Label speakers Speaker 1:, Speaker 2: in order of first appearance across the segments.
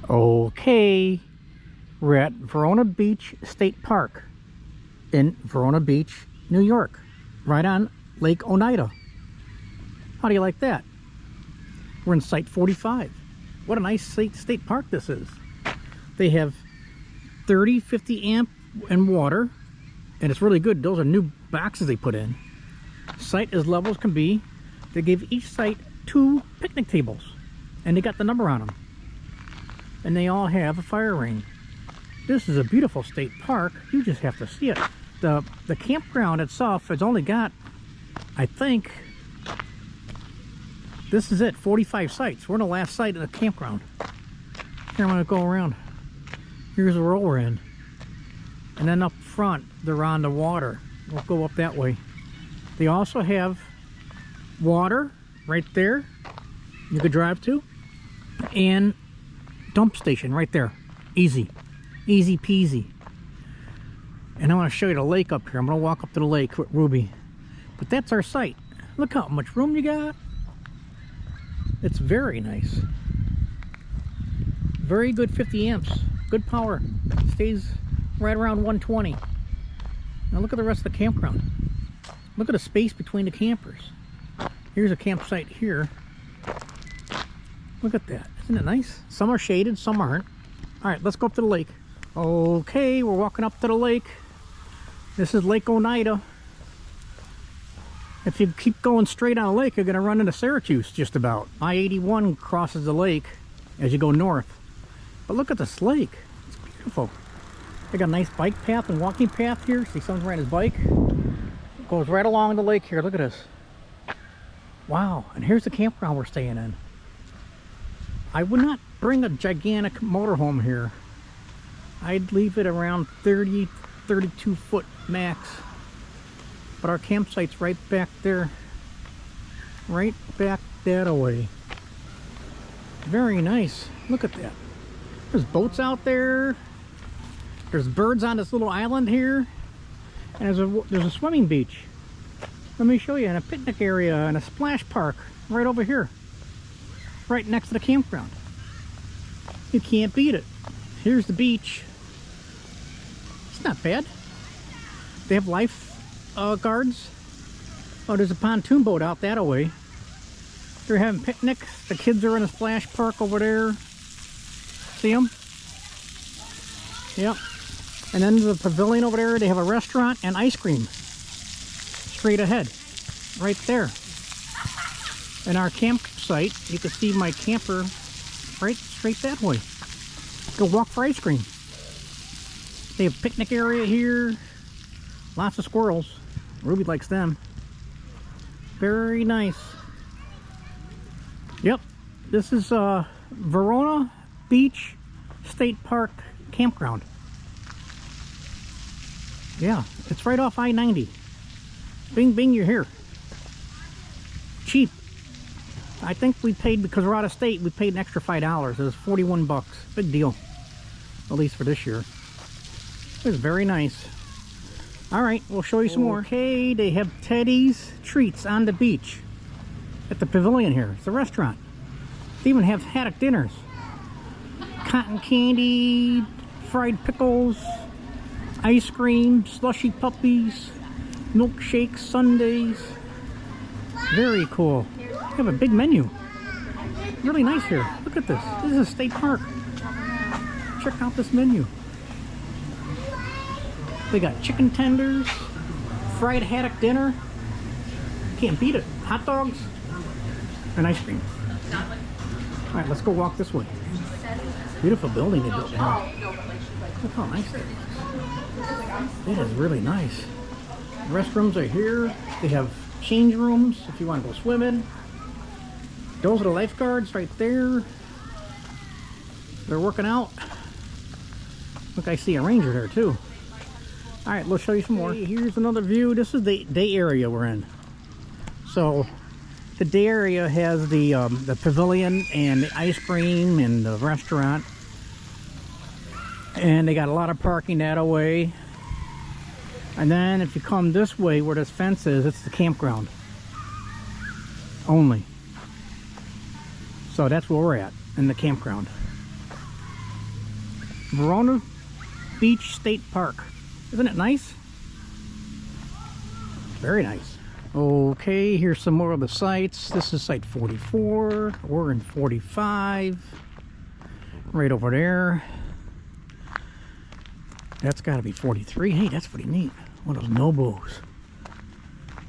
Speaker 1: Okay, we're at Verona Beach State Park in Verona Beach, New York, right on Lake Oneida. How do you like that? We're in Site 45. What a nice state park this is. They have 30, 50 amp and water, and it's really good. Those are new boxes they put in. Site as level as can be. They gave each site 2 picnic tables, and they got the number on them. And they all have a fire ring. This is a beautiful state park. You just have to see it. The campground itself has only got, I think, this is it, 45 sites. We're in the last site of the campground. Here, I'm gonna go around. Here's the row we're in. And then up front, they're on the water. We'll go up that way. They also have water right there you could drive to, and dump station right there. Easy peasy. And I want to show you the lake up here. I'm going to walk up to the lake with Ruby, but that's our site. Look how much room you got. It's very nice, very good. 50 amps, good power, stays right around 120. Now look at the rest of the campground. Look at the space between the campers. Here's a campsite here. Look at that. Isn't it nice? Some are shaded, some aren't. All right, let's go up to the lake. Okay, we're walking up to the lake. This is Lake Oneida. If you keep going straight on the lake, you're going to run into Syracuse just about. I-81 crosses the lake as you go north. But look at this lake. It's beautiful. They got a nice bike path and walking path here. See, someone's riding his bike. Goes right along the lake here. Look at this. Wow. And here's the campground we're staying in. I would not bring a gigantic motorhome here. I'd leave it around 30, 32 foot max. But our campsite's right back there. Right back that away. Very nice. Look at that. There's boats out there. There's birds on this little island here. And there's a swimming beach. Let me show you. And a picnic area and a splash park right over here. Right next to the campground. You can't beat it. Here's the beach. It's not bad. They have life guards. Oh, there's a pontoon boat out that way. They're having picnics. The kids are in a splash park over there. See them? Yep. And then the pavilion over there, they have a restaurant and ice cream. Straight ahead. Right there. And our campsite, you can see my camper right straight that way. Go walk for ice cream. They have a picnic area here. Lots of squirrels. Ruby likes them. Very nice. Yep. This is Verona Beach State Park Campground. Yeah, it's right off I-90. Bing, bing, you're here. Cheap. I think we paid, because we're out of state, we paid an extra $5. It was 41 bucks. Big deal. At least for this year. It was very nice. Alright, we'll show you some more. Okay, they have Teddy's Treats on the beach. At the pavilion here. It's a restaurant. They even have haddock dinners. Cotton candy, fried pickles, ice cream, slushy puppies, milkshakes, sundaes. Very cool. They have a big menu. Really nice here. Look at this. This is a state park. Check out this menu. They got chicken tenders, fried haddock dinner. Can't beat it. Hot dogs and ice cream. All right, let's go walk this way. Beautiful building they built here. Look how nice that is. It is really nice. Restrooms are here. They have change rooms if you want to go swimming. Those are the lifeguards right there. They're working out. Look, I see a ranger there too. All right, let's show you some more. Here's another view. This is the day area we're in. So the day area has the pavilion and the ice cream and the restaurant. And they got a lot of parking that way. And then if you come this way where this fence is, it's the campground only. So that's where we're at, in the campground. Verona Beach State Park. Isn't it nice? Very nice. Okay, here's some more of the sites. This is site 44. We're in 45. Right over there. That's got to be 43. Hey, that's pretty neat. One of those Nobos.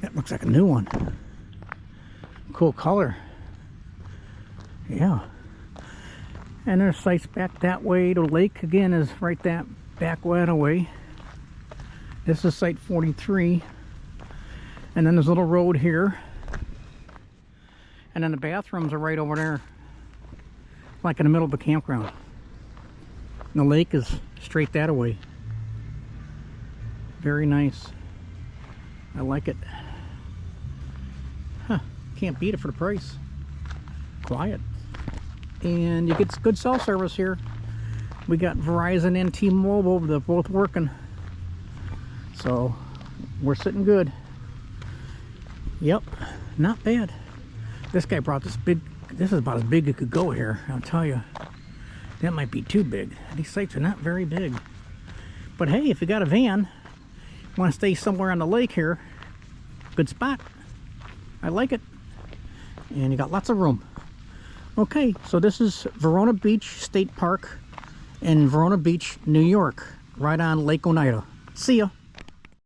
Speaker 1: That looks like a new one. Cool color. Yeah. And there's sites back that way. The lake again is right that back way. This is site 43. And then there's a little road here. And then the bathrooms are right over there. Like in the middle of the campground. And the lake is straight that way. Very nice. I like it. Huh. Can't beat it for the price. Quiet. And you get good cell service here. We got Verizon and T-Mobile. They're both working. So we're sitting good. Yep, not bad. This guy brought this big, this is about as big as it could go here, I'll tell you. That might be too big. These sites are not very big. But hey, if you got a van, want to stay somewhere on the lake here, good spot. I like it. And you got lots of room. Okay, so this is Verona Beach State Park in Verona Beach, New York, right on Lake Oneida. See ya.